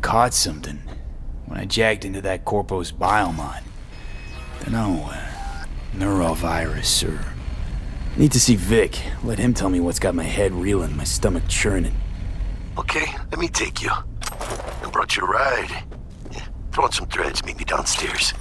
caught something when I jacked into that Corpo's biomod. Dunno, neurovirus or... Need to see Vic. Let him tell me what's got my head reeling, my stomach churning. Okay, let me take you. I brought you a ride. Yeah, throw on some threads, meet me downstairs.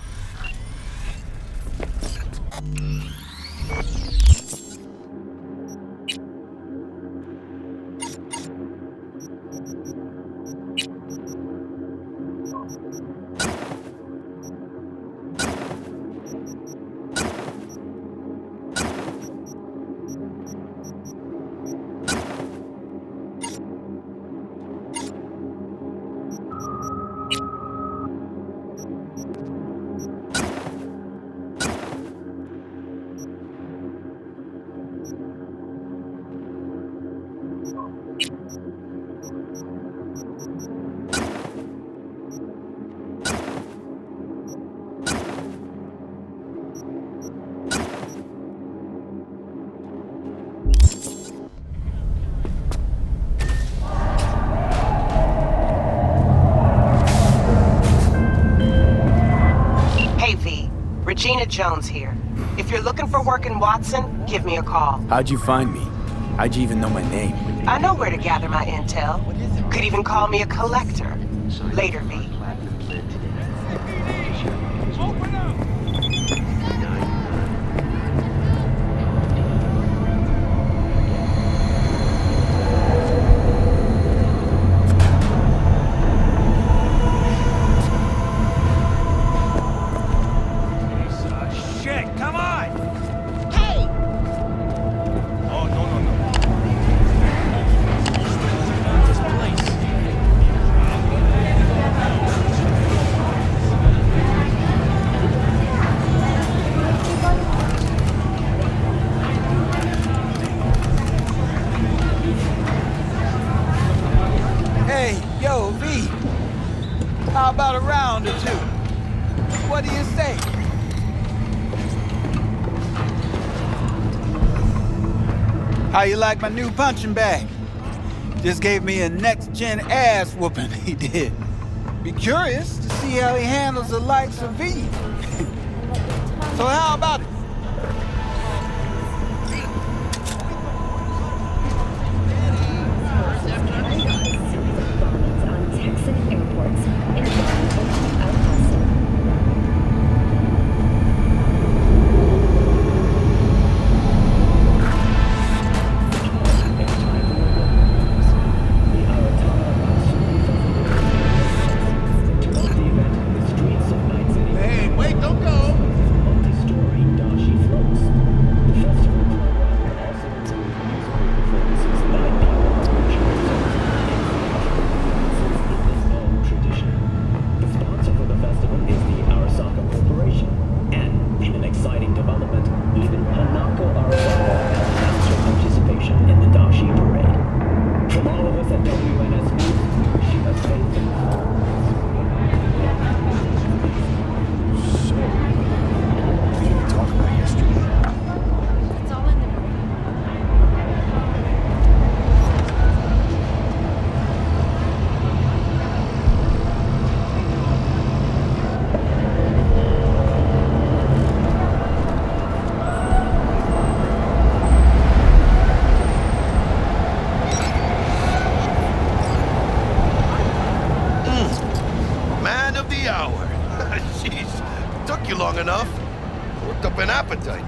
Regina Jones here. If you're looking for work in Watson, give me a call. How'd you find me? How'd you even know my name? I know where to gather my intel. Could even call me a collector. Later, V. What do you say? How you like my new punching bag? Just gave me a next-gen ass whooping, he did. Be curious to see how he handles the likes of V. So how about it?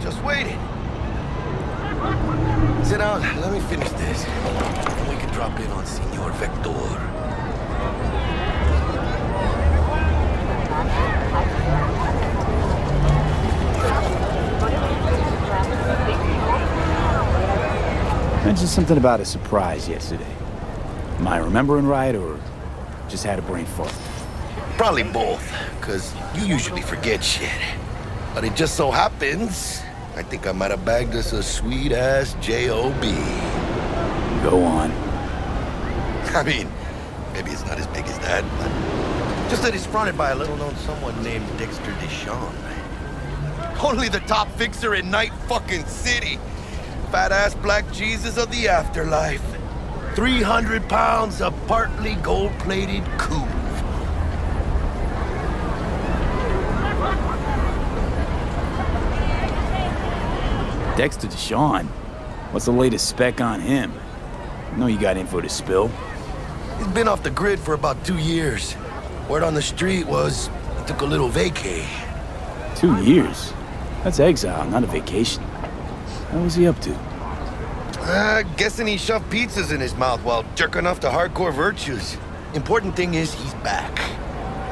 Just waiting. Sit down, let me finish this. And we can drop in on Senor Viktor. Mentioned something about a surprise yesterday. Am I remembering right, or just had a brain fart? Probably both, because you usually forget shit. But it just so happens, I think I might have bagged us a sweet-ass J.O.B. Go on. I mean, maybe it's not as big as that, but just that it's fronted by a little-known someone named Dexter DeShawn. Only the top fixer in Night fucking City. Fat-ass black Jesus of the afterlife. 300 pounds of partly gold-plated coupe. Dexter DeShawn? What's the latest spec on him? I know you got info to spill. He's been off the grid for about 2 years. Word on the street was he took a little vacay. 2 years? That's exile, not a vacation. What was he up to? Guessing he shoved pizzas in his mouth while jerking off to hardcore virtues. Important thing is he's back.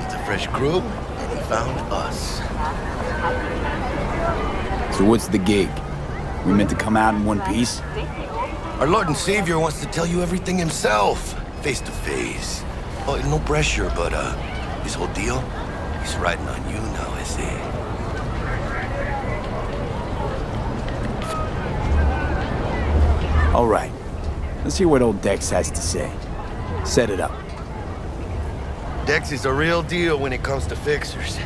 It's a fresh crew, and he found us. So what's the gig? We meant to come out in one piece? Our Lord and Savior wants to tell you everything himself, face to face. Oh, no pressure, but his whole deal, he's riding on you now, I see. All right. Let's hear what old Dex has to say. Set it up. Dex is a real deal when it comes to fixers.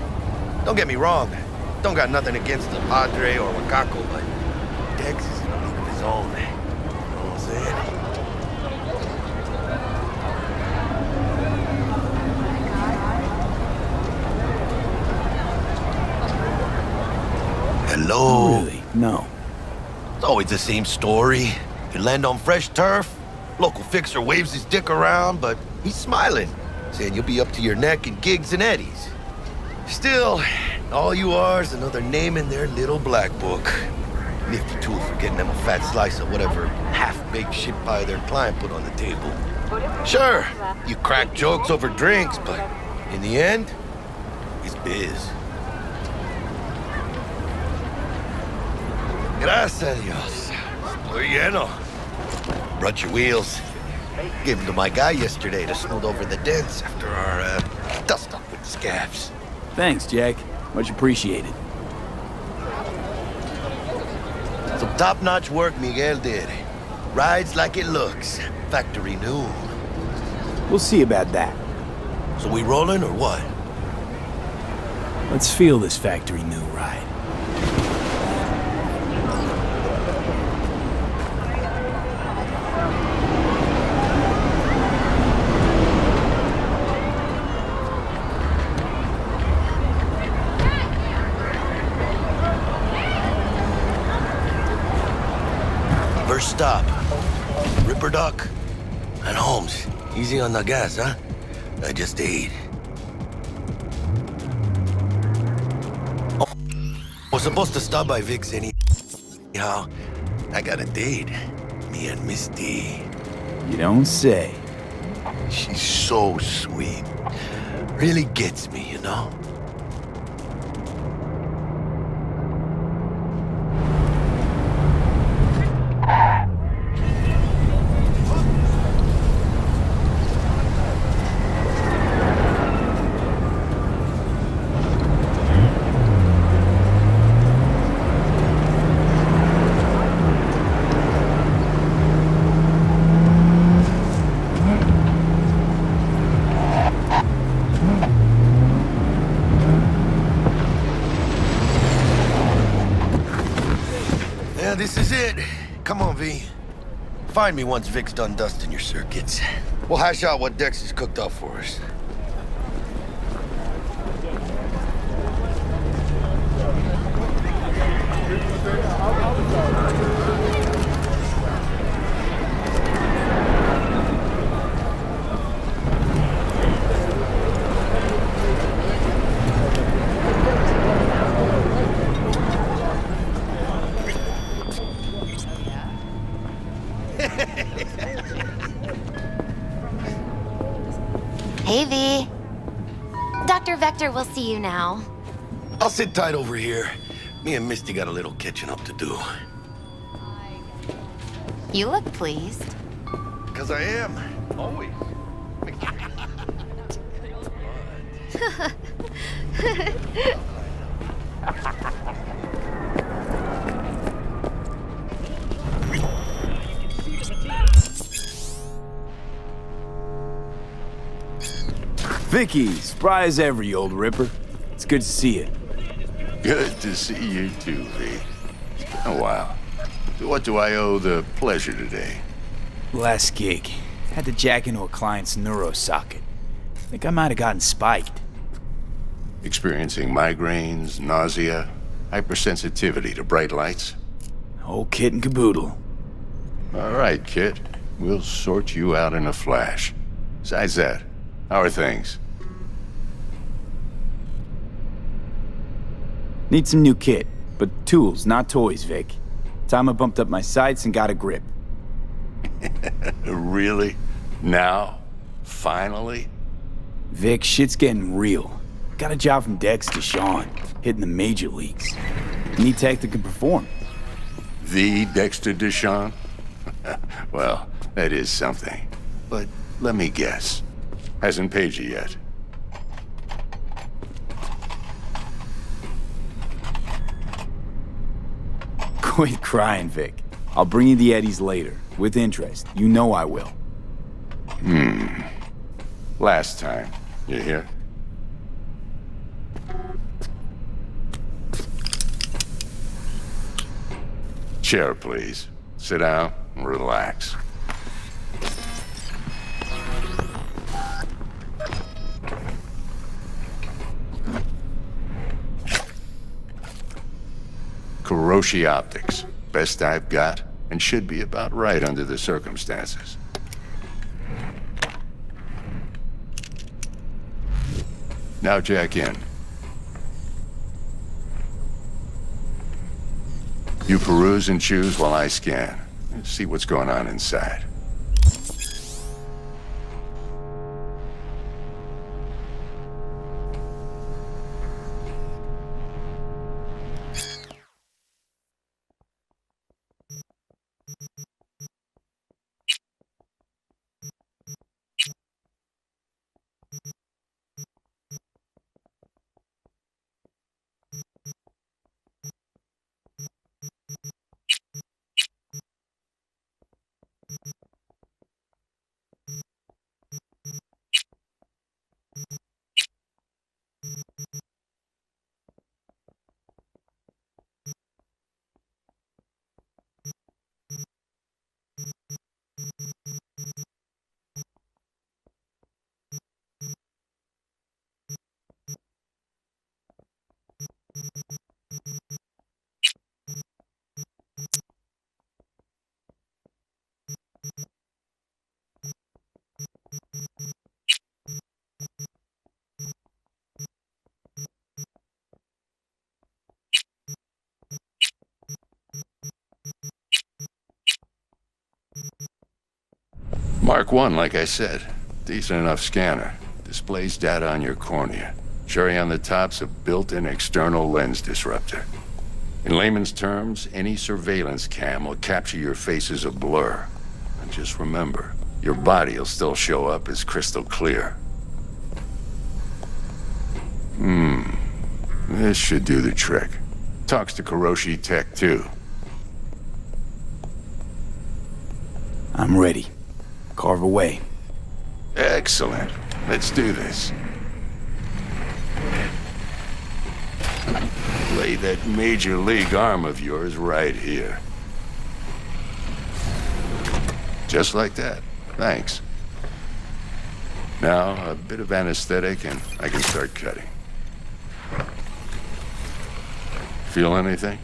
Don't get me wrong. Don't got nothing against the Padre or Wakako, but Dex is in a league of his own. You know what I'm saying? Hello? Really? No. It's always the same story. You land on fresh turf, local fixer waves his dick around, but he's smiling, saying you'll be up to your neck in gigs and eddies. Still, all you are is another name in their little black book. Nifty tool for getting them a fat slice of whatever half-baked shit pie their client put on the table. Sure, you crack jokes over drinks, but in the end, it's biz. Gracias a Dios. Estoy lleno. Brought your wheels. Gave them to my guy yesterday to smooth over the dents after our dust-up with the scabs. Thanks, Jack. Much appreciated. Some top-notch work Miguel did. Rides like it looks. Factory new. We'll see about that. So we rolling or what? Let's feel this factory new ride. First stop. Ripperdoc and Holmes. Easy on the gas, huh? I just ate. Oh, was supposed to stop by Vic's anyhow. I got a date. Me and Misty. You don't say. She's so sweet. Really gets me, you know? Yeah, this is it. Come on, V. Find me once Vic's done dusting your circuits. We'll hash out what Dex has cooked up for us. Hey, V. Dr. Vector will see you now. I'll sit tight over here. Me and Misty got a little catching up to do. You look pleased. 'Cause I am. Always. Vicky, spry as ever, you old ripper. It's good to see you. Good to see you too, V. It's been a while. So what do I owe the pleasure today? Last gig. Had to jack into a client's neuro socket. Think I might have gotten spiked. Experiencing migraines, nausea, hypersensitivity to bright lights? Whole kit and caboodle. All right, kid. We'll sort you out in a flash. Besides that, how are things? Need some new kit, but tools, not toys, Vic. Time I bumped up my sights and got a grip. Really? Now? Finally? Vic, shit's getting real. Got a job from Dexter DeShawn, hitting the major leagues. Need tech that can perform. The Dexter DeShawn? Well, that is something. But let me guess. Hasn't paid you yet. Quit crying, Vic. I'll bring you the eddies later, with interest. You know I will. Last time. You hear? Chair, please. Sit down and relax. Kiroshi optics. Best I've got, and should be about right under the circumstances. Now jack in. You peruse and choose while I scan. See what's going on inside. Mark 1, like I said. Decent enough scanner. Displays data on your cornea. Cherry on the top's a built-in external lens disruptor. In layman's terms, any surveillance cam will capture your face as a blur. And just remember, your body will still show up as crystal clear. This should do the trick. Talks to Kiroshi Tech, too. I'm ready. Carve away. Excellent. Let's do this. Lay that major league arm of yours right here. Just like that. Thanks. Now, a bit of anesthetic and I can start cutting. Feel anything?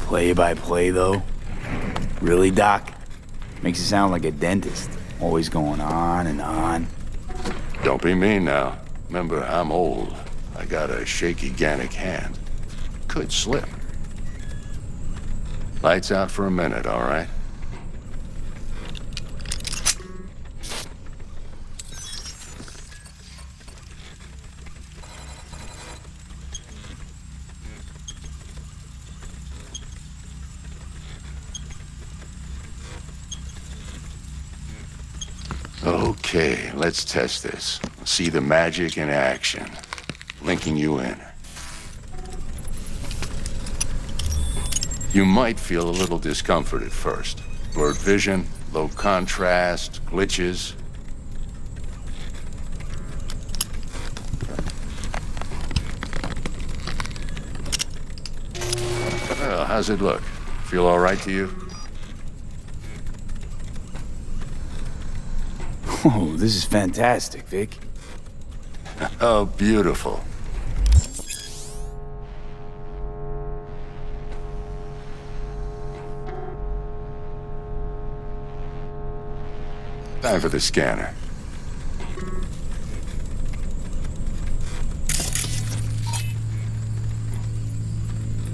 Play by play, though? Really, Doc? Makes you sound like a dentist. Always going on and on. Don't be mean now. Remember, I'm old. I got a shaky Gannic hand. Could slip. Lights out for a minute, all right? Okay, let's test this. See the magic in action. Linking you in. You might feel a little discomfort at first. Blurred vision, low contrast, glitches. Well, how's it look? Feel all right to you? Oh, this is fantastic, Vic. Oh, beautiful. Time for the scanner.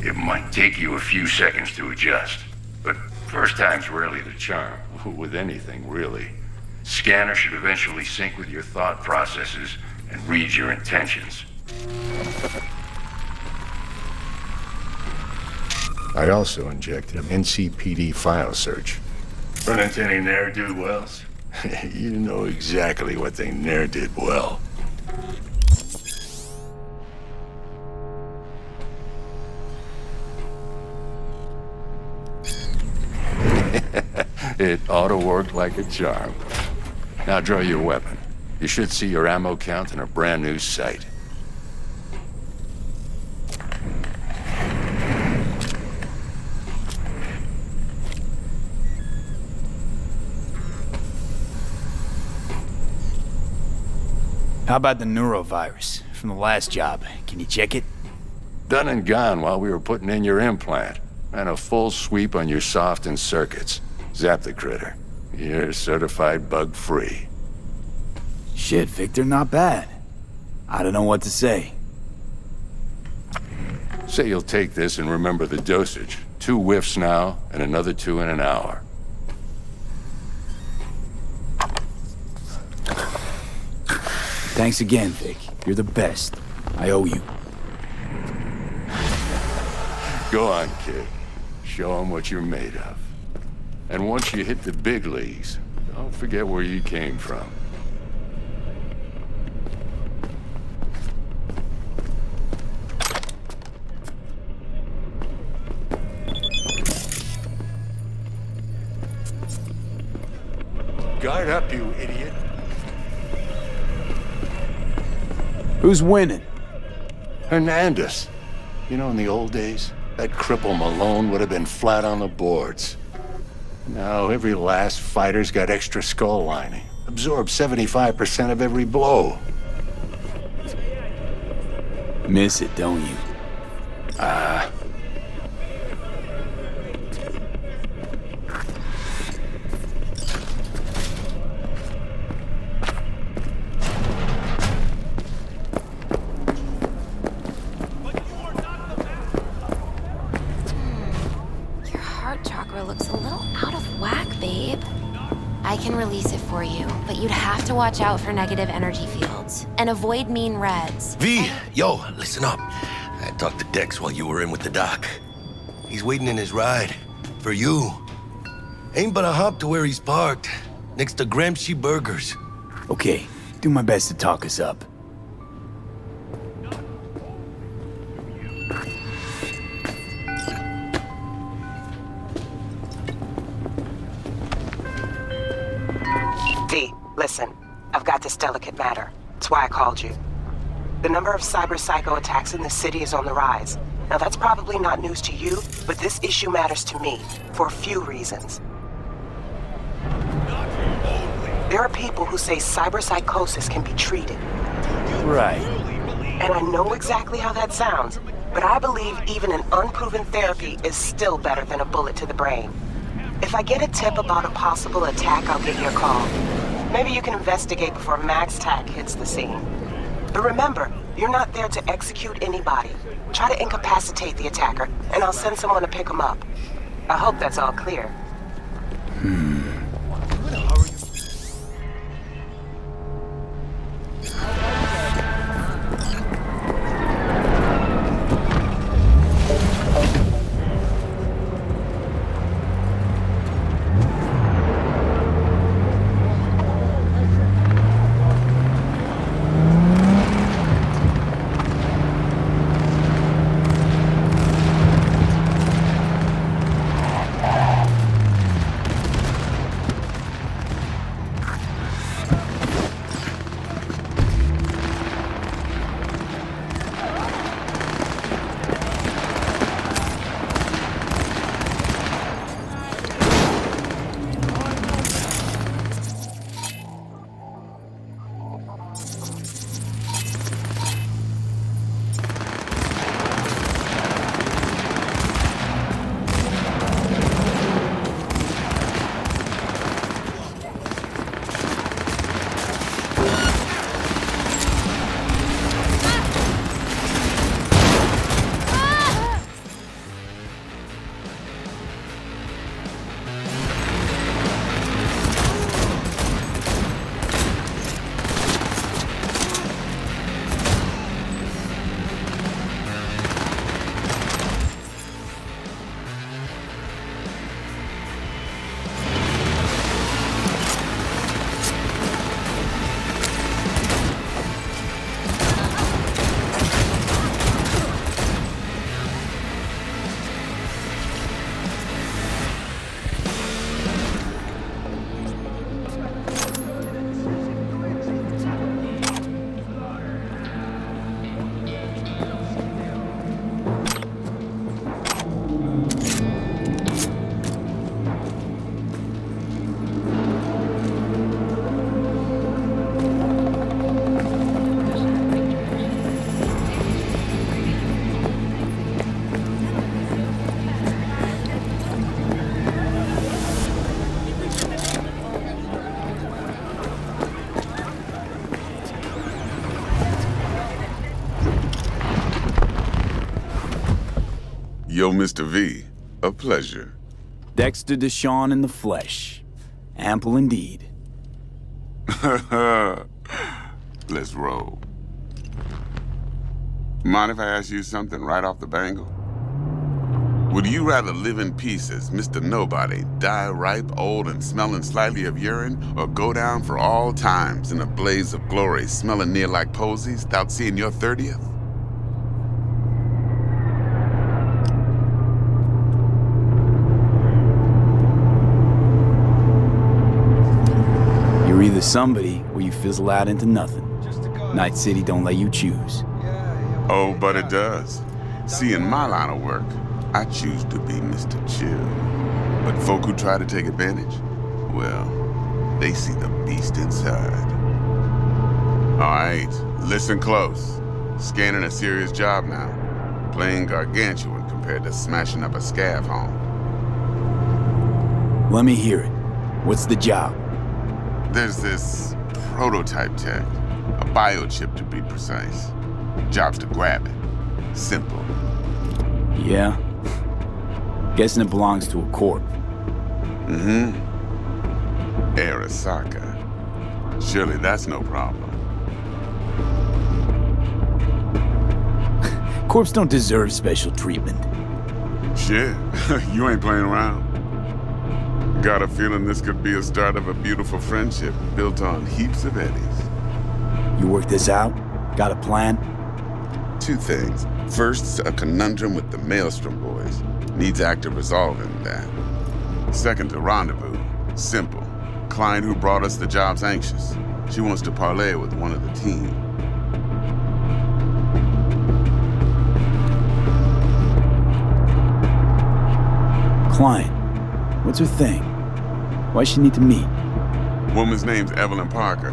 It might take you a few seconds to adjust, but first time's rarely the charm, with anything, really. Scanner should eventually sync with your thought processes and read your intentions. I also injected an NCPD file search. Run into any ne'er-do-wells? You know exactly what they ne'er did well. It ought to work like a charm. Now draw your weapon. You should see your ammo count in a brand new sight. How about the neurovirus from the last job? Can you check it? Done and gone while we were putting in your implant. And a full sweep on your soft and circuits. Zap the critter. You're certified bug-free. Shit, Viktor, not bad. I don't know what to say. Say you'll take this and remember the dosage. 2 whiffs now, and another 2 in an hour. Thanks again, Vic. You're the best. I owe you. Go on, kid. Show 'em what you're made of. And once you hit the big leagues, don't forget where you came from. Guard up, you idiot. Who's winning? Hernandez. You know, in the old days, that cripple Malone would have been flat on the boards. Now, every last fighter's got extra skull lining. Absorbs 75% of every blow. Miss it, don't you? Your heart chakra looks a little out of whack, babe. I can release it for you, but you'd have to watch out for negative energy fields and avoid mean reds. V, yo, listen up. I talked to Dex while you were in with the doc. He's waiting in his ride. For you. Ain't but a hop to where he's parked. Next to Gramsci Burgers. Okay, do my best to talk us up. V, listen. I've got this delicate matter. That's why I called you. The number of cyber psycho attacks in the city is on the rise. Now that's probably not news to you, but this issue matters to me for a few reasons. There are people who say cyberpsychosis can be treated. Right. And I know exactly how that sounds, but I believe even an unproven therapy is still better than a bullet to the brain. If I get a tip about a possible attack, I'll give you a call. Maybe you can investigate before MaxTac hits the scene. But remember, you're not there to execute anybody. Try to incapacitate the attacker, and I'll send someone to pick him up. I hope that's all clear. Yo, Mr. V. A pleasure. Dexter DeShawn in the flesh. Ample indeed. Let's roll. Mind if I ask you something right off the bangle? Would you rather live in peace as Mr. Nobody, die ripe, old, and smelling slightly of urine, or go down for all times in a blaze of glory, smelling near like posies, without seeing your 30th? You're either somebody, or you fizzle out into nothing. Night City don't let you choose. Oh, but it does. See, in my line of work, I choose to be Mr. Chill. But folk who try to take advantage, well, they see the beast inside. All right, listen close. Scanning a serious job now. Playing gargantuan compared to smashing up a scav home. Let me hear it. What's the job? There's this prototype tech, a biochip to be precise. Job's to grab it. Simple. Yeah? Guessing it belongs to a corp. Mm-hmm. Arasaka. Surely that's no problem. Corps don't deserve special treatment. Shit, you ain't playing around. Got a feeling this could be a start of a beautiful friendship built on heaps of eddies. You work this out? Got a plan? Two things. First, a conundrum with the Maelstrom boys. Needs active resolving that. Second, a rendezvous. Simple. Client who brought us the job's anxious. She wants to parlay with one of the team. Client. What's her thing? Why she need to meet? Woman's name's Evelyn Parker.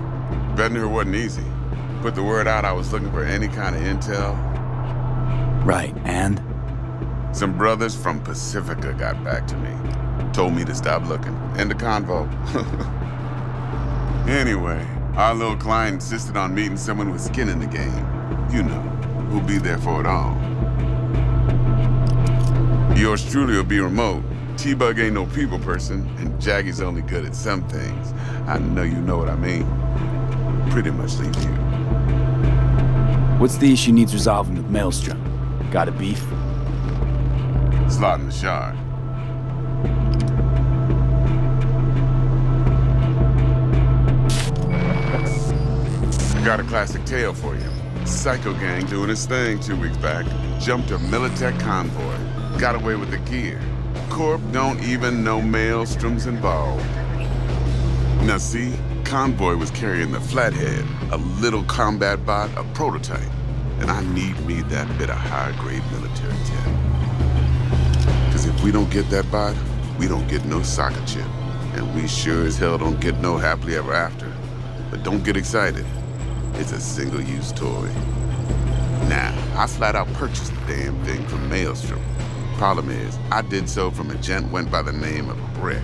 Vetting her wasn't easy. Put the word out I was looking for any kind of intel. Right, and? Some brothers from Pacifica got back to me. Told me to stop looking. End of convo. Anyway, our little client insisted on meeting someone with skin in the game. You know, who'll be there for it all. Yours truly will be remote. T-Bug ain't no people person, and Jaggy's only good at some things. I know you know what I mean. Pretty much leave you. What's the issue needs resolving with Maelstrom? Got a beef? Slot in the shard. Got a classic tale for you. Psycho gang doing his thing 2 weeks back. Jumped a Militech convoy. Got away with the gear. Corp don't even know Maelstrom's involved. Now see, convoy was carrying the Flathead, a little combat bot, a prototype. And I need me that bit of high-grade military tech. Because if we don't get that bot, we don't get no soccer chip. And we sure as hell don't get no happily ever after. But don't get excited. It's a single-use toy. Now, I flat out purchased the damn thing from Maelstrom. Problem is, I did so from a gent went by the name of Brick.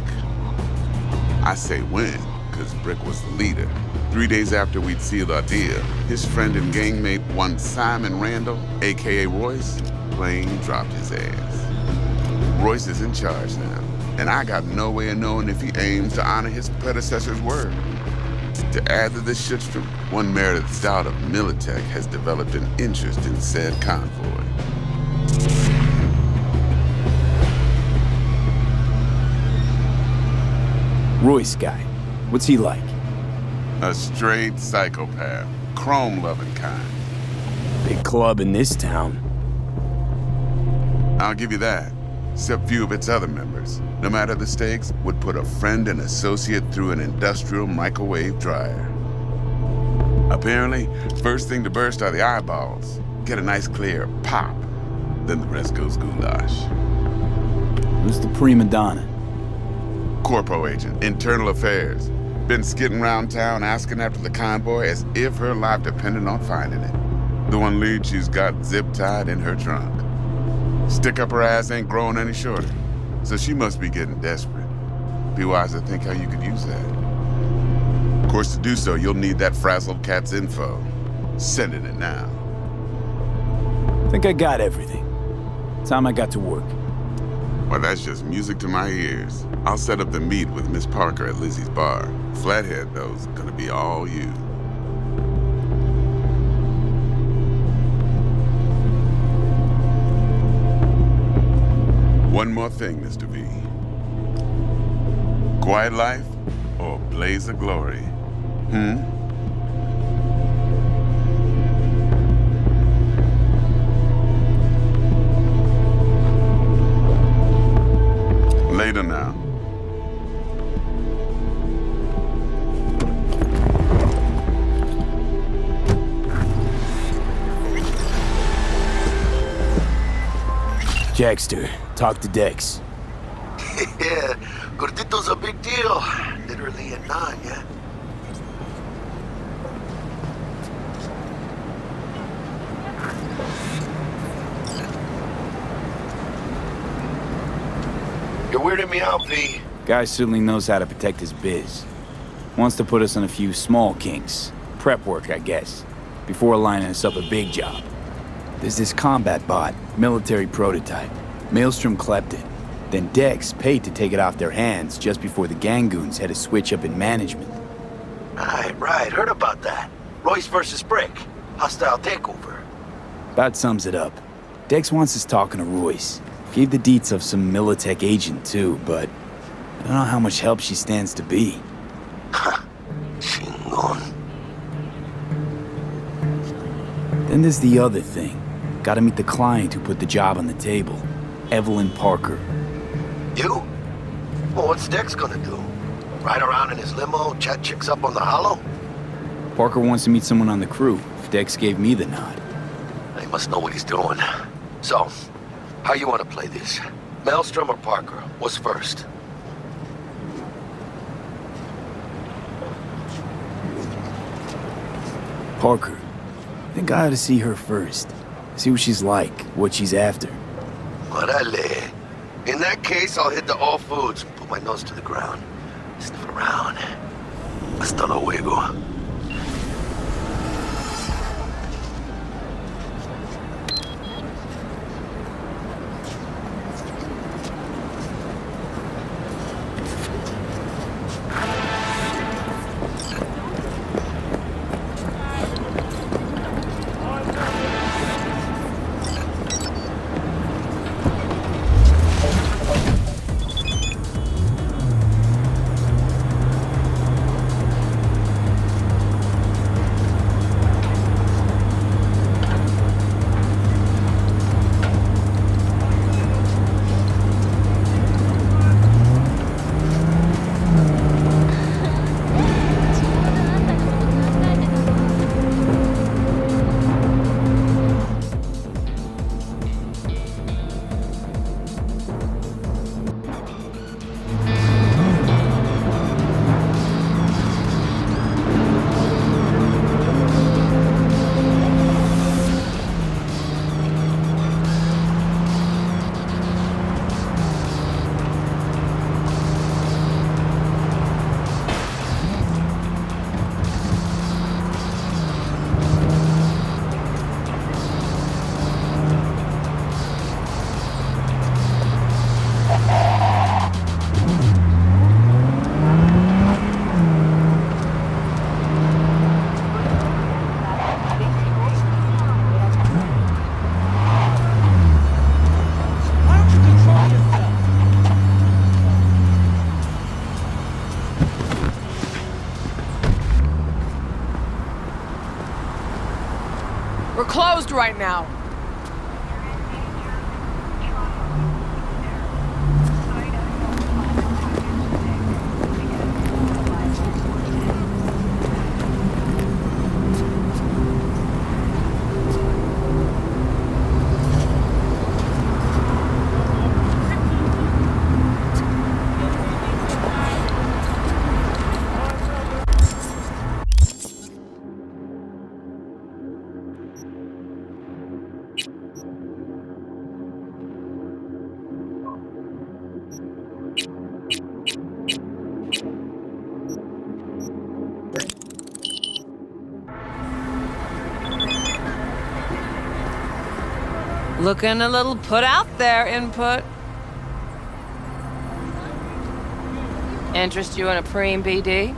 I say when, because Brick was the leader. 3 days after we'd sealed our deal, his friend and gangmate, one Simon Randall, a.k.a. Royce, plain dropped his ass. Royce is in charge now, and I got no way of knowing if he aims to honor his predecessor's word. To add to this shitstorm, one Meredith Stout of Militech has developed an interest in said convoy. Royce guy. What's he like? A straight psychopath. Chrome-loving kind. Big club in this town. I'll give you that. Except few of its other members, no matter the stakes, would put a friend and associate through an industrial microwave dryer. Apparently, first thing to burst are the eyeballs. Get a nice clear pop. Then the rest goes goulash. Who's the prima donna? Corpo agent, internal affairs. Been skidding around town asking after the convoy as if her life depended on finding it. The one lead she's got zip-tied in her trunk. Stick up her ass ain't growing any shorter, so she must be getting desperate. Be wise to think how you could use that. Of course, to do so, you'll need that frazzled cat's info. Sending it now. Think I got everything. Time I got to work. Well, that's just music to my ears. I'll set up the meet with Miss Parker at Lizzie's bar. Flathead, though's gonna be all you. One more thing, Mr. V. Quiet life or blaze of glory? Later now. Jackster, talk to Dex. Yeah, Gordito's a big deal. Literally and not, yeah. You're weirding me out, V. Guy certainly knows how to protect his biz. Wants to put us on a few small kinks. Prep work, I guess. Before lining us up a big job. There's this combat bot, military prototype. Maelstrom clept it. Then Dex paid to take it off their hands just before the Gangoons had a switch up in management. Right. Heard about that. Royce versus Brick. Hostile takeover. About sums it up. Dex wants us talking to Royce. Gave the deets of some Militech agent too, but I don't know how much help she stands to be. Chingon. Then there's the other thing. Gotta meet the client who put the job on the table. Evelyn Parker. You? Well, what's Dex gonna do? Ride around in his limo, chat chicks up on the hollow? Parker wants to meet someone on the crew. Dex gave me the nod. He must know what he's doing. So, how you want to play this? Maelstrom or Parker? What's first? Parker. I think I ought to see her first. See what she's like, what she's after. Orale. In that case, I'll hit the all foods and put my nose to the ground. Sniff around. Hasta luego. We're closed right now. Looking a little put out there, input. Interest you in a preem BD?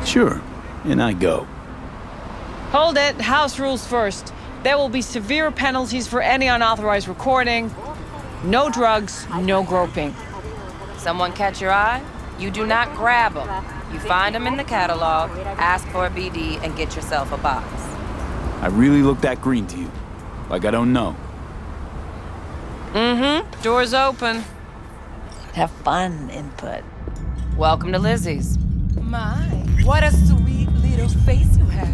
Sure, and I go. Hold it. House rules first. There will be severe penalties for any unauthorized recording. No drugs, no groping. Someone catch your eye? You do not grab them. You find them in the catalog, ask for a BD, and get yourself a box. I really look that green to you. Like I don't know. Mm-hmm. Door's open. Have fun, input. Welcome to Lizzie's. My, what a sweet little face you have.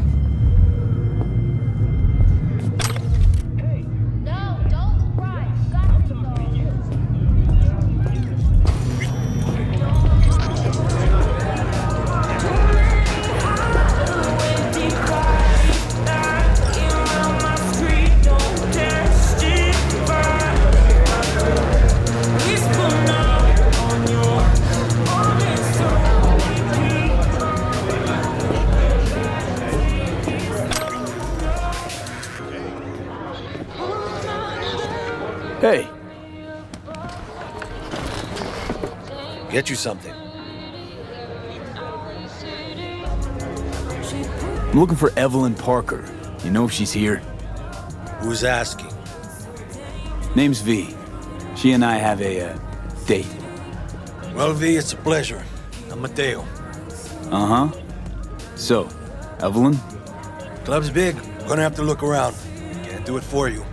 No, don't cry. Hey, Get you something. I'm looking for Evelyn Parker. You know if she's here? Who's asking? Name's V. She and I have a date. Well, V, it's a pleasure. I'm Mateo. Uh-huh. So, Evelyn? Club's big. Gonna have to look around. Can't do it for you.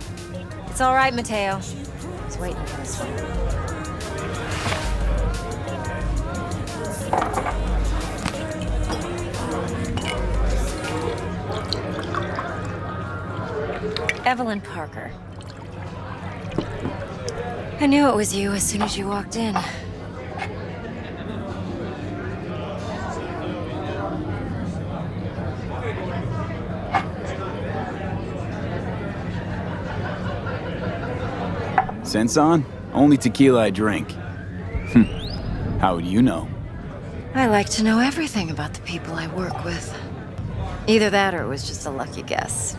It's all right, Mateo. I was waiting for this one. Evelyn Parker. I knew it was you as soon as you walked in. Sense on? Only tequila I drink. How would you know? I like to know everything about the people I work with. Either that or it was just a lucky guess.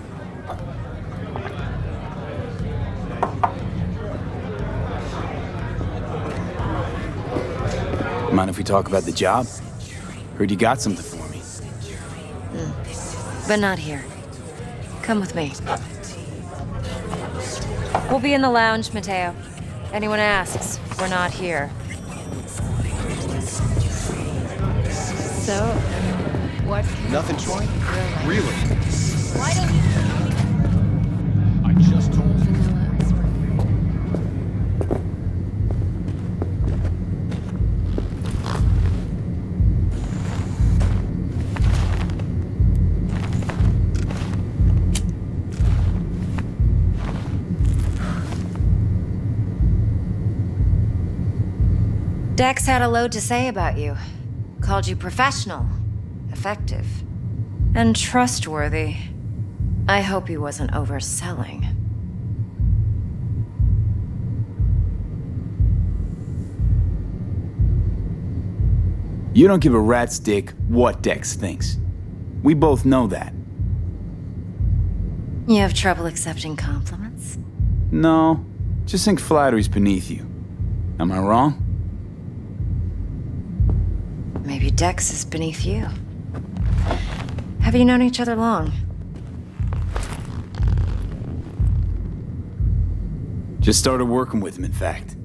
Mind if we talk about the job? Heard you got something for me. But not here. Come with me. We'll be in the lounge, Mateo. Anyone asks, we're not here. So, what? Nothing, Troy. Really? Why don't you... I just told you. Dex had a load to say about you. Called you professional, effective, and trustworthy. I hope he wasn't overselling. You don't give a rat's dick what Dex thinks. We both know that. You have trouble accepting compliments? No, just think flattery's beneath you. Am I wrong? Maybe Dex is beneath you. Have you known each other long? Just started working with him, in fact.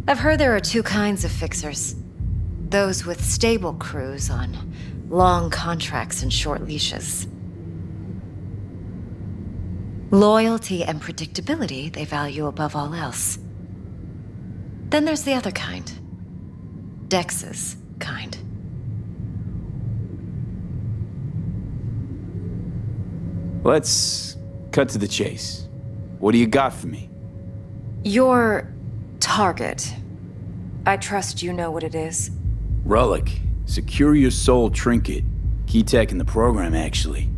I've heard there are two kinds of fixers. Those with stable crews on long contracts and short leashes. Loyalty and predictability they value above all else. Then there's the other kind. Dex's kind. Let's cut to the chase. What do you got for me? Your target. I trust you know what it is. Relic. Secure your soul trinket. Key tech in the program, actually.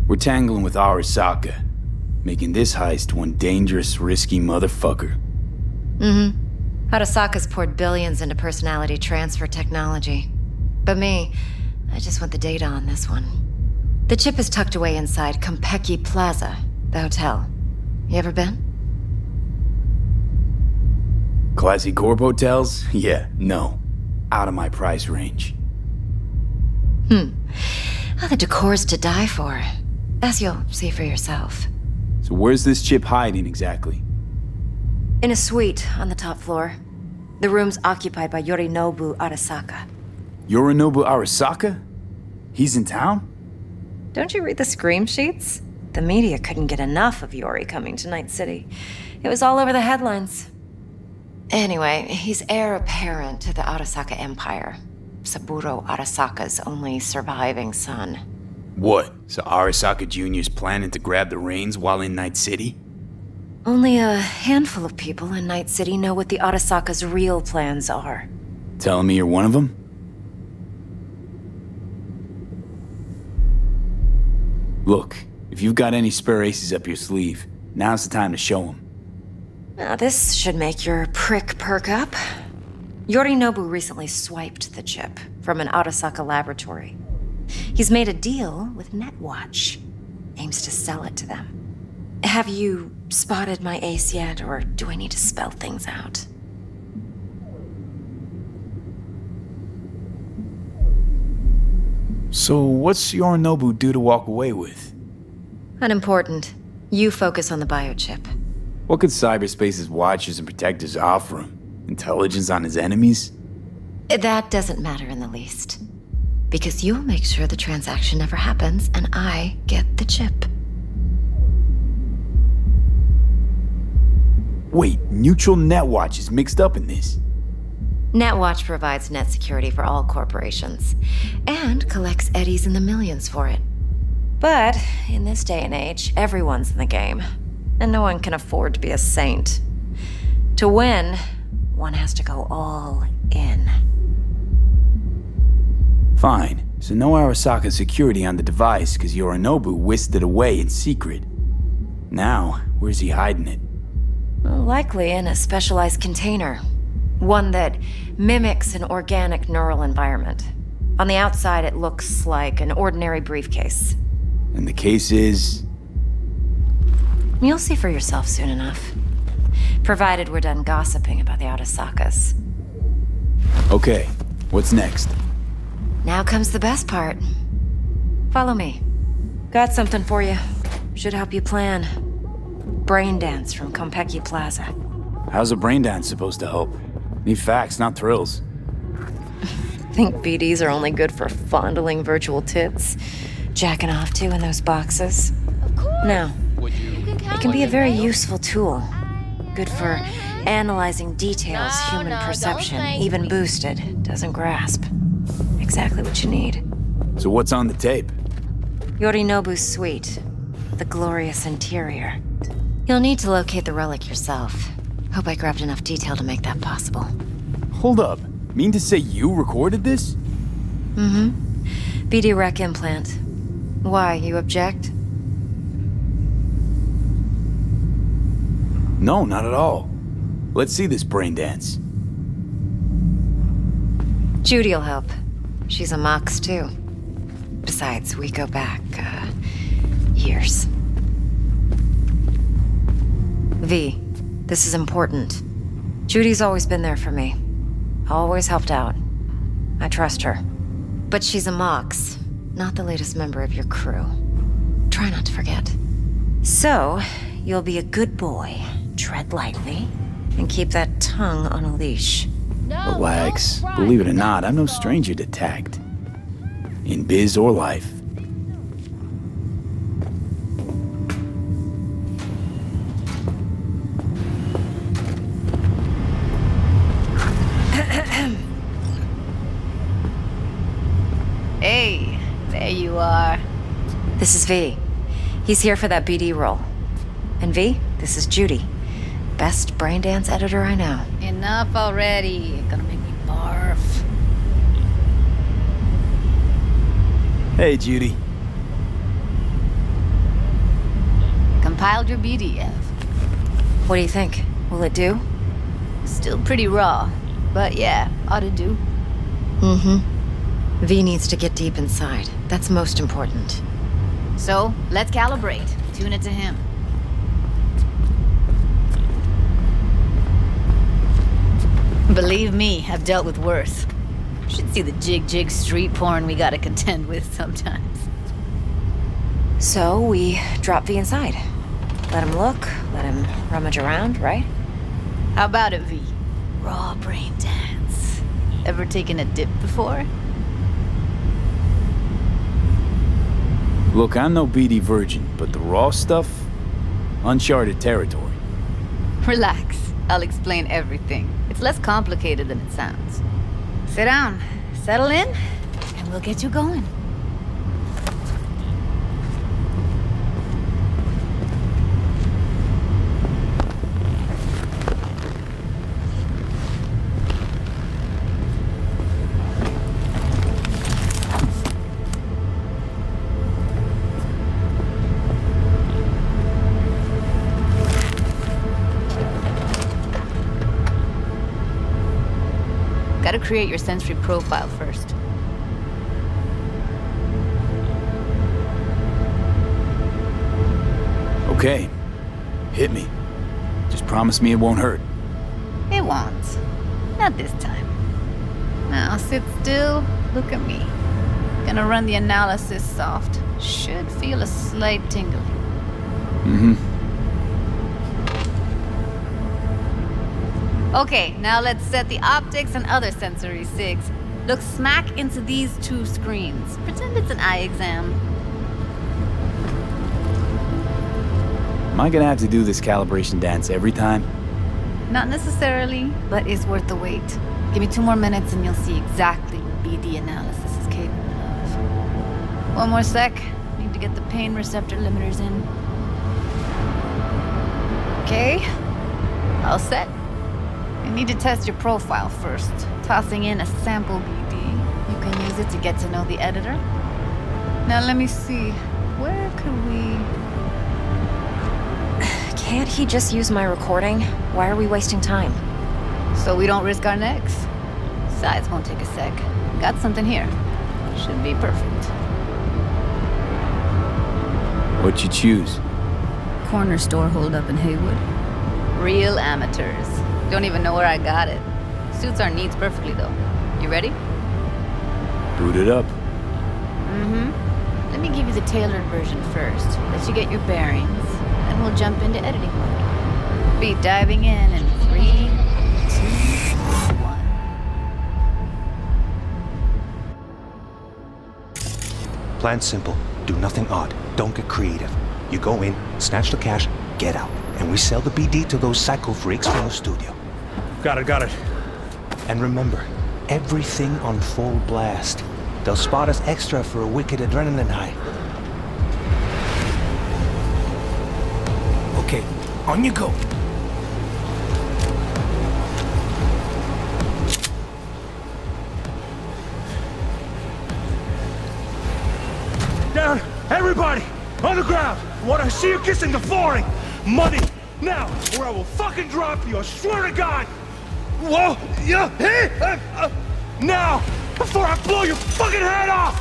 We're tangling with Arasaka, making this heist one dangerous, risky motherfucker. Mm-hmm. Arasaka's poured billions into personality transfer technology. But me, I just want the data on this one. The chip is tucked away inside Konpeki Plaza, the hotel. You ever been? Classy corp hotels? Yeah, no. Out of my price range. Well, the decor's to die for, as you'll see for yourself. So where's this chip hiding exactly? In a suite on the top floor. The room's occupied by Yorinobu Arasaka. Yorinobu Arasaka? He's in town? Don't you read the scream sheets? The media couldn't get enough of Yori coming to Night City. It was all over the headlines. Anyway, he's heir apparent to the Arasaka Empire. Saburo Arasaka's only surviving son. What? So Arasaka Jr.'s planning to grab the reins while in Night City? Only a handful of people in Night City know what the Arasaka's real plans are. Telling me you're one of them? Look, if you've got any spare aces up your sleeve, now's the time to show them. Now, this should make your prick perk up. Yorinobu recently swiped the chip from an Arasaka laboratory. He's made a deal with Netwatch. Aims to sell it to them. Have you spotted my ace yet, or do I need to spell things out? So what's Yorinobu due to walk away with? Unimportant. You focus on the biochip. What could cyberspace's watchers and protectors offer him? Intelligence on his enemies? That doesn't matter in the least. Because you'll make sure the transaction never happens, and I get the chip. Wait, neutral Netwatch is mixed up in this? Netwatch provides net security for all corporations, and collects eddies in the millions for it. But in this day and age, everyone's in the game, and no one can afford to be a saint. To win, one has to go all in. Fine, so no Arasaka security on the device because Yorinobu whisked it away in secret. Now, where's he hiding it? Likely in a specialized container. One that mimics an organic neural environment. On the outside, it looks like an ordinary briefcase. And the case is? You'll see for yourself soon enough. Provided we're done gossiping about the Arasakas. Okay, what's next? Now comes the best part. Follow me. Got something for you. Should help you plan. Braindance from Konpeki Plaza. How's a braindance supposed to help? Need facts, not thrills. Think BDs are only good for fondling virtual tits? Jacking off to in those boxes? No. It can be a very useful tool. Good for analyzing details human perception, even boosted, doesn't grasp. Exactly what you need. So what's on the tape? Yorinobu's suite. The glorious interior. You'll need to locate the relic yourself. Hope I grabbed enough detail to make that possible. Hold up. Mean to say you recorded this? Mm-hmm. BD rec implant. Why, you object? No, not at all. Let's see this braindance. Judy'll help. She's a Mox, too. Besides, we go back, years. V, this is important. Judy's always been there for me. Always helped out. I trust her. But she's a Mox, not the latest member of your crew. Try not to forget. So, you'll be a good boy, tread lightly, and keep that tongue on a leash. Relax. Believe it or not, I'm no stranger to tact. In biz or life. Hey, there you are. This is V. He's here for that BD role. And V, this is Judy. Best braindance editor I know. Enough already. Gonna make me barf. Hey, Judy. Compiled your BDF. What do you think? Will it do? Still pretty raw, but yeah, ought to do. Mm-hmm. V needs to get deep inside. That's most important. So, let's calibrate. Tune it to him. Believe me, I've dealt with worse. Should see the jig street porn we gotta contend with sometimes. So we drop V inside. Let him look, let him rummage around, right? How about it, V? Raw brain dance. Ever taken a dip before? Look, I'm no BD virgin, but the raw stuff, uncharted territory. Relax. I'll explain everything. It's less complicated than it sounds. Sit down, settle in, and we'll get you going. Gotta create your sensory profile first. Okay. Hit me. Just promise me it won't hurt. It won't. Not this time. Now sit still, look at me. Gonna run the analysis soft. Should feel a slight tingling. Mm-hmm. Okay, now let's set the optics and other sensory sigs. Look smack into these two screens. Pretend it's an eye exam. Am I gonna have to do this calibration dance every time? Not necessarily, but it's worth the wait. Give me 2 more minutes and you'll see exactly what BD analysis is capable of. 1 more sec. Need to get the pain receptor limiters in. Okay. All set. You need to test your profile first. Tossing in a sample BD. You can use it to get to know the editor. Now let me see. Where could we... Can't he just use my recording? Why are we wasting time? So we don't risk our necks. Besides, won't take a sec. Got something here. Should be perfect. What'd you choose? Corner store holdup in Haywood. Real amateurs. Don't even know where I got it. Suits our needs perfectly, though. You ready? Boot it up. Mm-hmm. Let me give you the tailored version first. Let you get your bearings. Then we'll jump into editing mode. Be diving in 3, 2, 1. Plan simple. Do nothing odd. Don't get creative. You go in, snatch the cash, get out. And we sell the BD to those psycho freaks from the studio. Got it. And remember, everything on full blast. They'll spot us extra for a wicked adrenaline high. Okay, on you go. Down, everybody, on the ground. I want to see you kissing the flooring. Money, now, or I will fucking drop you, I swear to God. Whoa, yeah, hey, now, before I blow your fucking head off.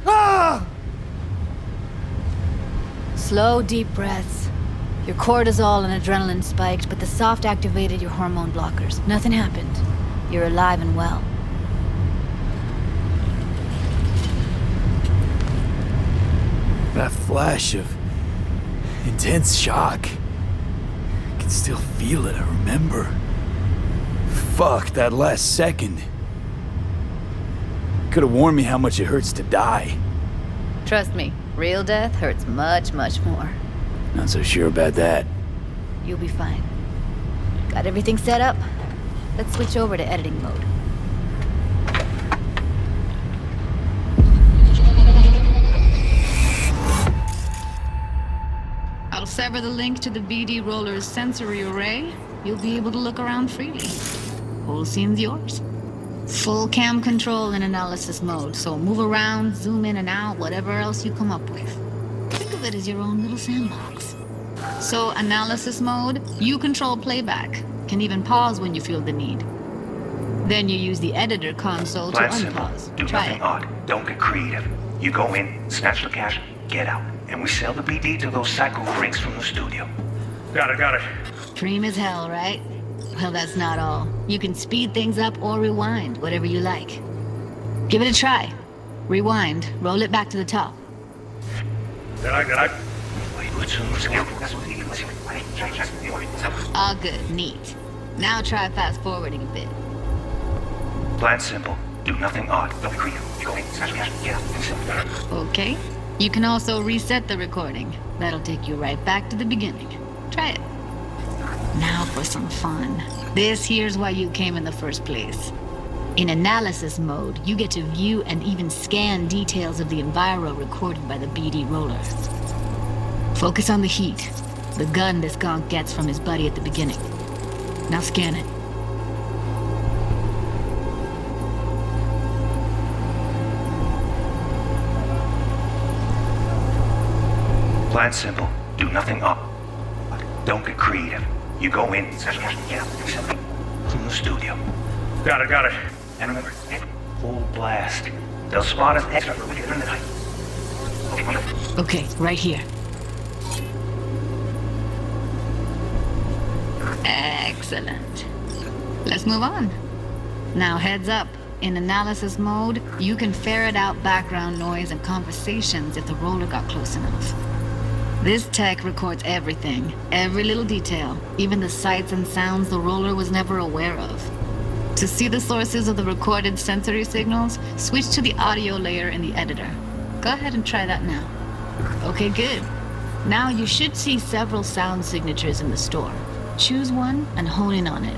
Ah! Slow, deep breaths. Your cortisol and adrenaline spiked, but the soft activated your hormone blockers. Nothing happened. You're alive and well. That flash of intense shock. I can still feel it, I remember. Fuck, that last second. Could have warned me how much it hurts to die. Trust me, real death hurts much, much more. Not so sure about that. You'll be fine. Got everything set up? Let's switch over to editing mode. I'll sever the link to the BD Roller's sensory array. You'll be able to look around freely. Whole scene's yours. Full cam control in analysis mode, so move around, zoom in and out, whatever else you come up with. Think of it as your own little sandbox. So analysis mode, you control playback. Can even pause when you feel the need. Then you use the editor console to Plan simple. unpause. Do Try nothing it. odd. Don't get creative. You go in, snatch the cash, get out. And we sell the BD to those psycho freaks from the studio. Got it. Cream as hell, right? Well, that's not all. You can speed things up or rewind, whatever you like. Give it a try. Rewind, roll it back to the top. All good, neat. Now try fast forwarding a bit. Plan simple. Do nothing odd. Don't be creative. You go in, snatch the cash, get out. Okay. You can also reset the recording. That'll take you right back to the beginning. Try it. Now for some fun. This here's why you came in the first place. In analysis mode, you get to view and even scan details of the enviro recorded by the BD roller. Focus on the heat, the gun this gonk gets from his buddy at the beginning. Now scan it. Plan simple. Do nothing odd. Don't get creative. You go in, snatch the cash, get out. From the studio. Got it. And remember, full blast. They'll spot us extra later in the night. Okay, right here. Excellent. Let's move on. Now heads up. In analysis mode, you can ferret out background noise and conversations if the roller got close enough. This tech records everything, every little detail, even the sights and sounds the roller was never aware of. To see the sources of the recorded sensory signals, switch to the audio layer in the editor. Go ahead and try that now. Okay, good. Now you should see several sound signatures in the store. Choose one and hone in on it.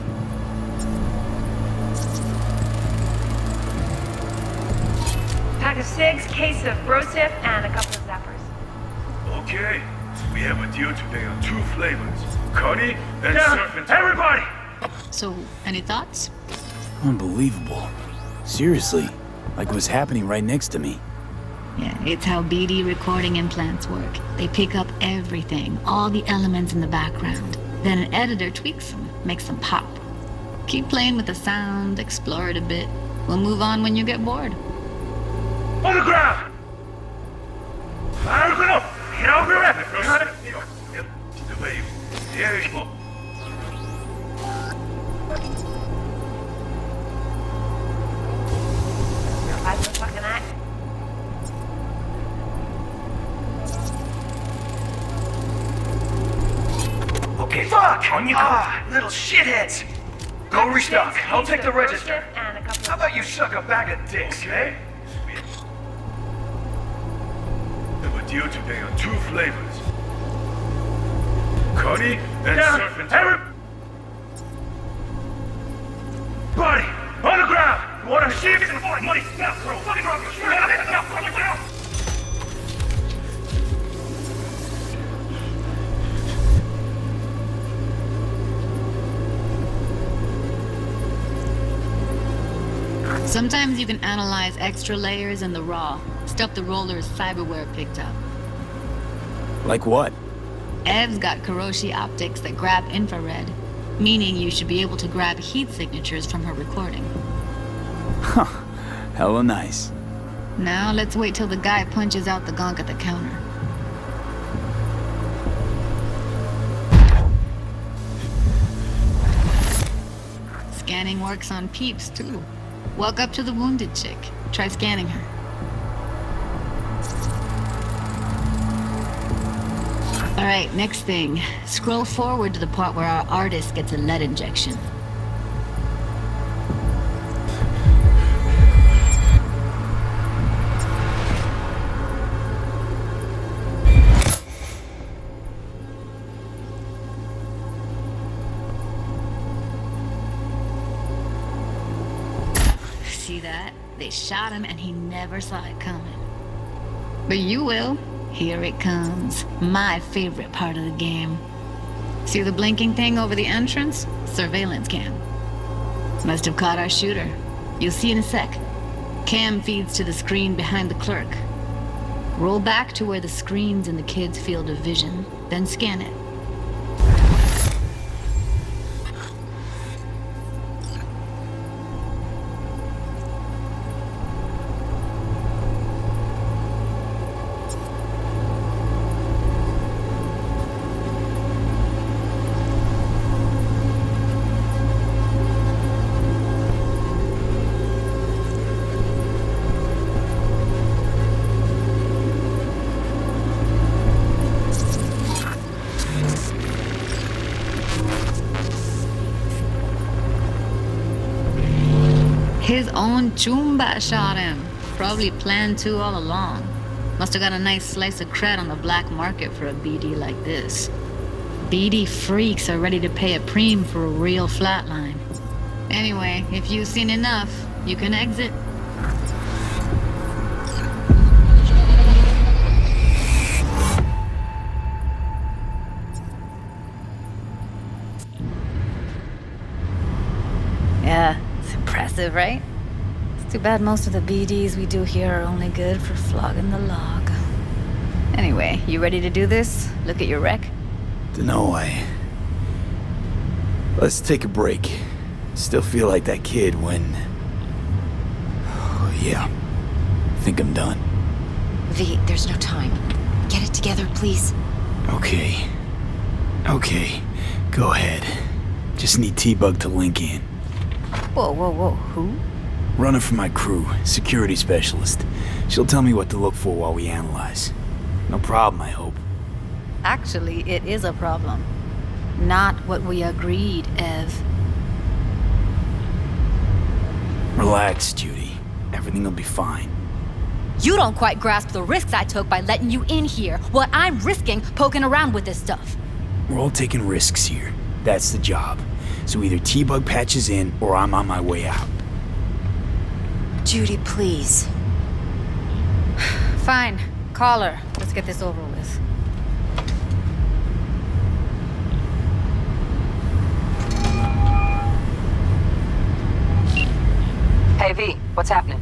Pack of 6, case of Brosif, and a couple of zappers. Okay, we have a deal today on 2 flavors. Cuddy and Serpent. Everybody! So, any thoughts? Unbelievable. Seriously, like what's happening right next to me. Yeah, it's how BD recording implants work. They pick up everything, all the elements in the background. Then an editor tweaks them, makes them pop. Keep playing with the sound, explore it a bit. We'll move on when you get bored. On the ground! Okay, fuck! On you go! Little shitheads! Go restock. I'll take the register. How about you suck a bag of dicks, eh? We have a deal today on 2 flavors. Cuddy and Serpent. Everybody! On the ground! You wanna see if you can find money? Now, bro! Fucking drop your shit! Now, now! Sometimes you can analyze extra layers in the raw, stuff the roller's cyberware picked up. Like what? Ev's got Kiroshi optics that grab infrared, meaning you should be able to grab heat signatures from her recording. Huh. Hella nice. Now let's wait till the guy punches out the gonk at the counter. Scanning works on peeps, too. Walk up to the wounded chick. Try scanning her. Alright, next thing. Scroll forward to the part where our artist gets a lead injection. See that? They shot him and he never saw it coming. But you will. Here it comes. My favorite part of the game. See the blinking thing over the entrance? Surveillance cam. Must have caught our shooter. You'll see in a sec. Cam feeds to the screen behind the clerk. Roll back to where the screen's in the kid's field of vision, then scan it. His own chumba shot him. Probably planned to all along. Must have got a nice slice of cred on the black market for a BD like this. BD freaks are ready to pay a preem for a real flatline. Anyway, if you've seen enough, you can exit. Yeah, it's impressive, right? It's too bad most of the BDs we do here are only good for flogging the log. Anyway, you ready to do this? Look at your wreck? Dunno, Let's take a break. Still feel like that kid when... Oh, yeah. Think I'm done. V, there's no time. Get it together, please. Okay. Okay. Go ahead. Just need T-Bug to link in. Whoa, whoa, whoa. Who? Runner for my crew. Security specialist. She'll tell me what to look for while we analyze. No problem, I hope. Actually, it is a problem. Not what we agreed, Ev. Relax, Judy. Everything will be fine. You don't quite grasp the risks I took by letting you in here, what I'm risking poking around with this stuff. We're all taking risks here. That's the job. So either T-Bug patches in, or I'm on my way out. Judy, please. Fine. Call her. Let's get this over with. Hey, V, what's happening?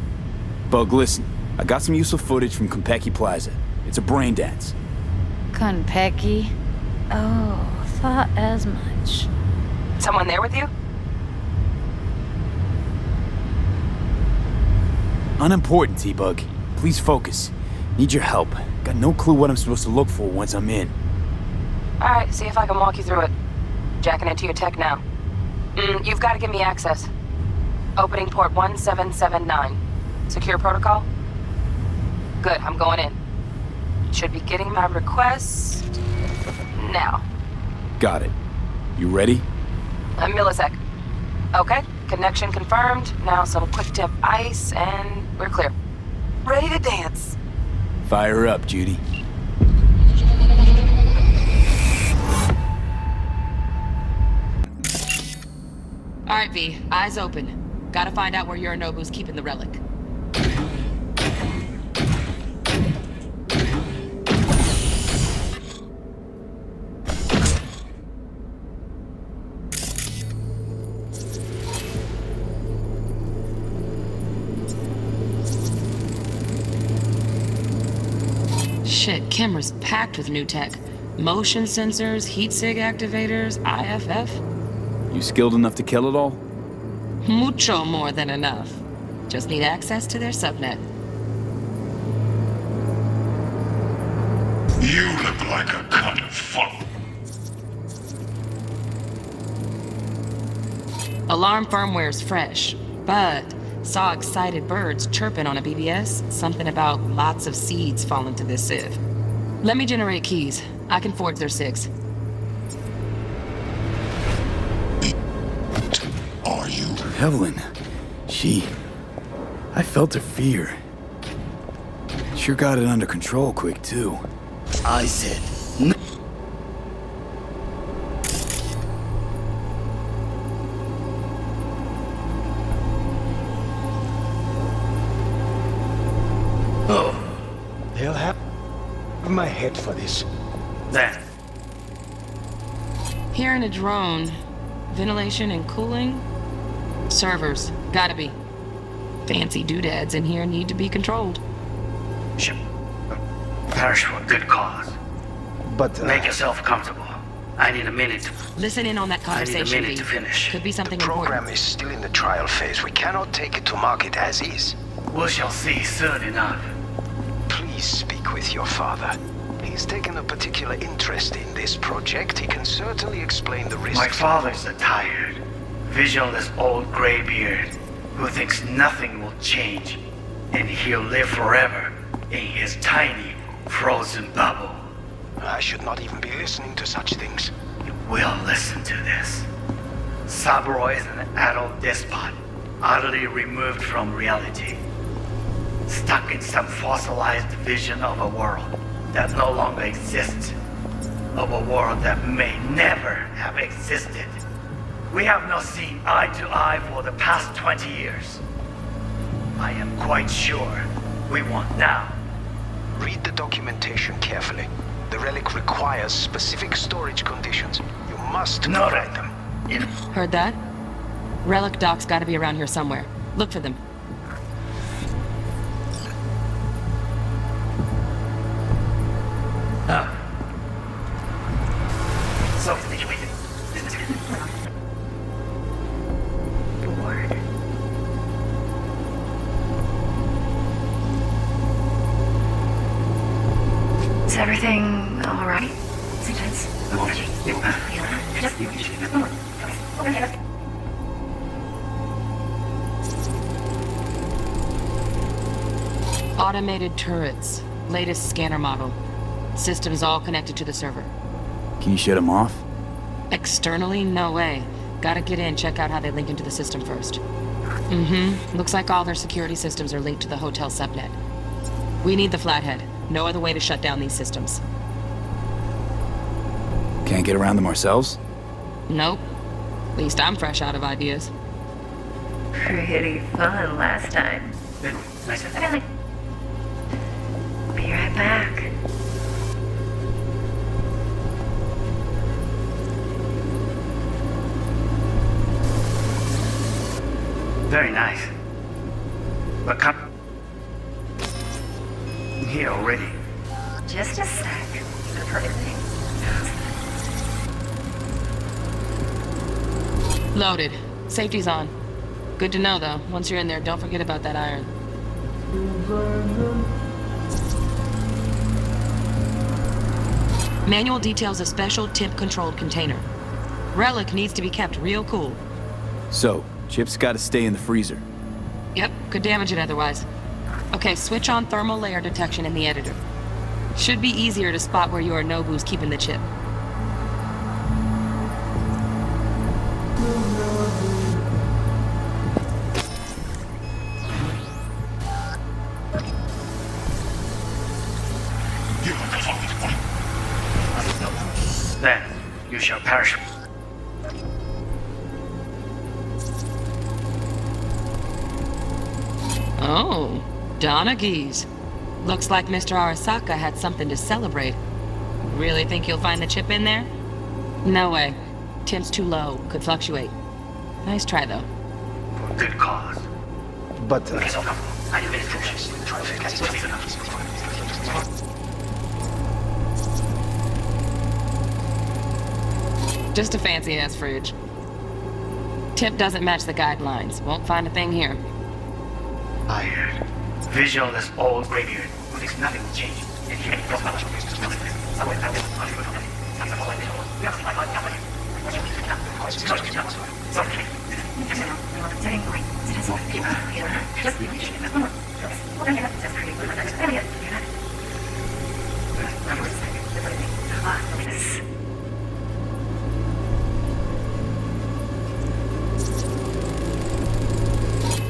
Bug, listen. I got some useful footage from Konpeki Plaza. It's a Braindance. Konpeki? Oh, thought as much. Someone there with you? Unimportant, T-Bug. Please focus. Need your help. Got no clue what I'm supposed to look for once I'm in. Alright, see if I can walk you through it. Jacking into your tech now. You've got to give me access. Opening port 1779. Secure protocol? Good, I'm going in. Should be getting my request... now. Got it. You ready? A millisec. Okay, connection confirmed. Now some quick tip ice, and we're clear. Ready to dance. Fire up, Judy. Alright, V. Eyes open. Gotta find out where Yorinobu's keeping the relic. Shit, camera's packed with new tech. Motion sensors, heat sig activators, IFF. You skilled enough to kill it all? Mucho more than enough. Just need access to their subnet. You look like a cunt of fuck. Alarm firmware's fresh, but saw excited birds chirping on a BBS. Something about lots of seeds falling to this sieve. Let me generate keys. I can forge their SIGs. Are you? Evelyn. I felt her fear. Sure got it under control quick, too. I said no. Oh, they'll have my head for this. There. Here in a drone. Ventilation and cooling? Servers. Gotta be. Fancy doodads in here need to be controlled. Ship. Perish for a good cause. But, Make yourself comfortable. I need a minute to... Listen in on that conversation, I need a minute to finish. Could be something The program important. is still in the trial phase. We cannot take it to market as is. We shall see soon enough. Please speak with your father. He's taken a particular interest in this project. He can certainly explain the risks. My father's a tired, visionless old graybeard who thinks nothing will change, and he'll live forever in his tiny, frozen bubble. I should not even be listening to such things. You will listen to this. Saburo is an adult despot, utterly removed from reality. Stuck in some fossilized vision of a world that no longer exists. Of a world that may never have existed. We have not seen eye to eye for the past 20 years. I am quite sure we want now. Read the documentation carefully. The relic requires specific storage conditions. You must provide them. Heard that? Relic doc's gotta be around here somewhere. Look for them. So situated. Is everything all right? Automated turrets. Latest scanner model. Systems all connected to the server. Can you shut them off? Externally? No way. Gotta get in, check out how they link into the system first. Looks like all their security systems are linked to the hotel subnet. We need the Flathead. No other way to shut down these systems. Can't get around them ourselves? Nope. At least I'm fresh out of ideas. Pretty fun last time. Be right back. Very nice. But come here already. Just a sec. The perfect thing. Loaded. Safety's on. Good to know, though. Once you're in there, don't forget about that iron. Manual details a special temp-controlled container. Relic needs to be kept real cool. So, chips gotta stay in the freezer. Yep, could damage it otherwise. Okay, switch on thermal layer detection in the editor. Should be easier to spot where Yorinobu's keeping the chip. Then you shall perish. Oh, Donaghys. Looks like Mr. Arasaka had something to celebrate. Really think you'll find the chip in there? No way. Temp's too low. Could fluctuate. Nice try, though. For good cause. But, just a fancy-ass fridge. Tip doesn't match the guidelines. Won't find a thing here. Tired, visionless old graybeard who thinks nothing will change. And he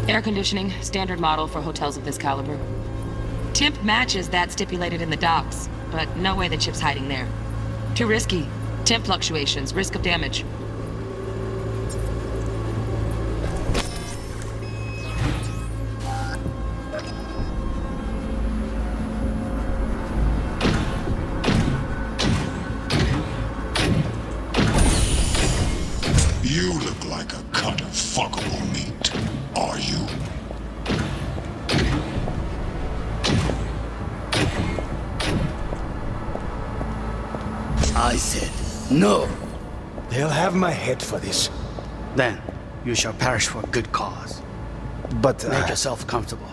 Air conditioning, standard model for hotels of this caliber. Temp matches that stipulated in the docs, but no way the chip's hiding there. Too risky. Temp fluctuations, risk of damage. You look like a cut of fuckable meat. Are you? I said no. They'll have my head for this. Then you shall perish for a good cause. But, Make yourself comfortable.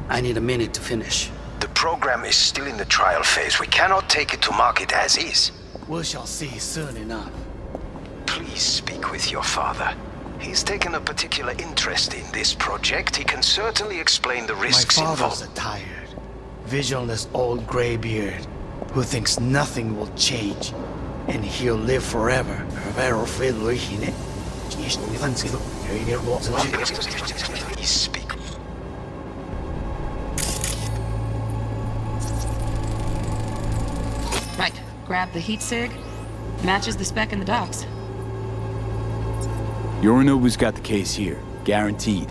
I need a minute to finish. The program is still in the trial phase. We cannot take it to market as is. We shall see soon enough. Please speak with your father. He's taken a particular interest in this project. He can certainly explain the risks My father's involved. a tired, visionless old graybeard who thinks nothing will change, and he'll live forever. Please speak. Right. Grab the heat sig. Matches the spec in the docs. Yorinobu's got the case here. Guaranteed.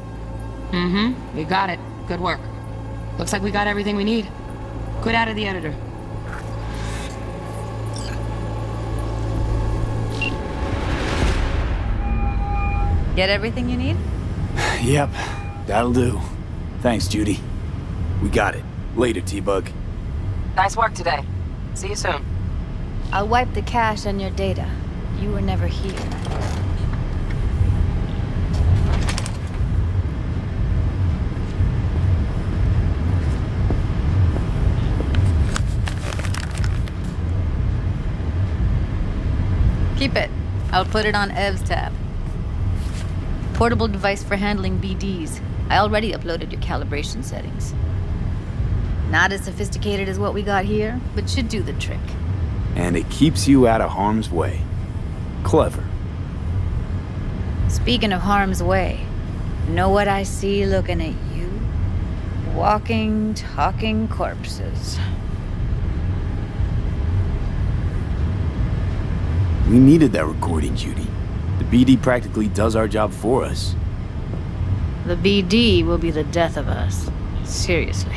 Mm-hmm. We got it. Good work. Looks like we got everything we need. Quit out of the editor. Get everything you need? Yep, that'll do. Thanks, Judy. We got it. Later, T-Bug. Nice work today. See you soon. I'll wipe the cache on your data. You were never here. Keep it. I'll put it on Ev's tab. Portable device for handling BDs. I already uploaded your calibration settings. Not as sophisticated as what we got here, but should do the trick. And it keeps you out of harm's way. Clever. Speaking of harm's way, know what I see looking at you? Walking, talking corpses. We needed that recording, Judy. The BD practically does our job for us. The BD will be the death of us. Seriously.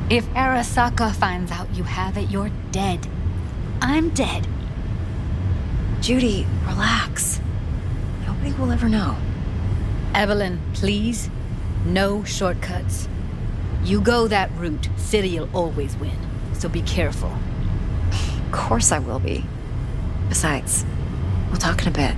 If Arasaka finds out you have it, you're dead. I'm dead. Judy, relax. Nobody will ever know. Evelyn, please. No shortcuts. You go that route, City'll always win. So be careful. Of course I will be. Besides, we'll talk in a bit.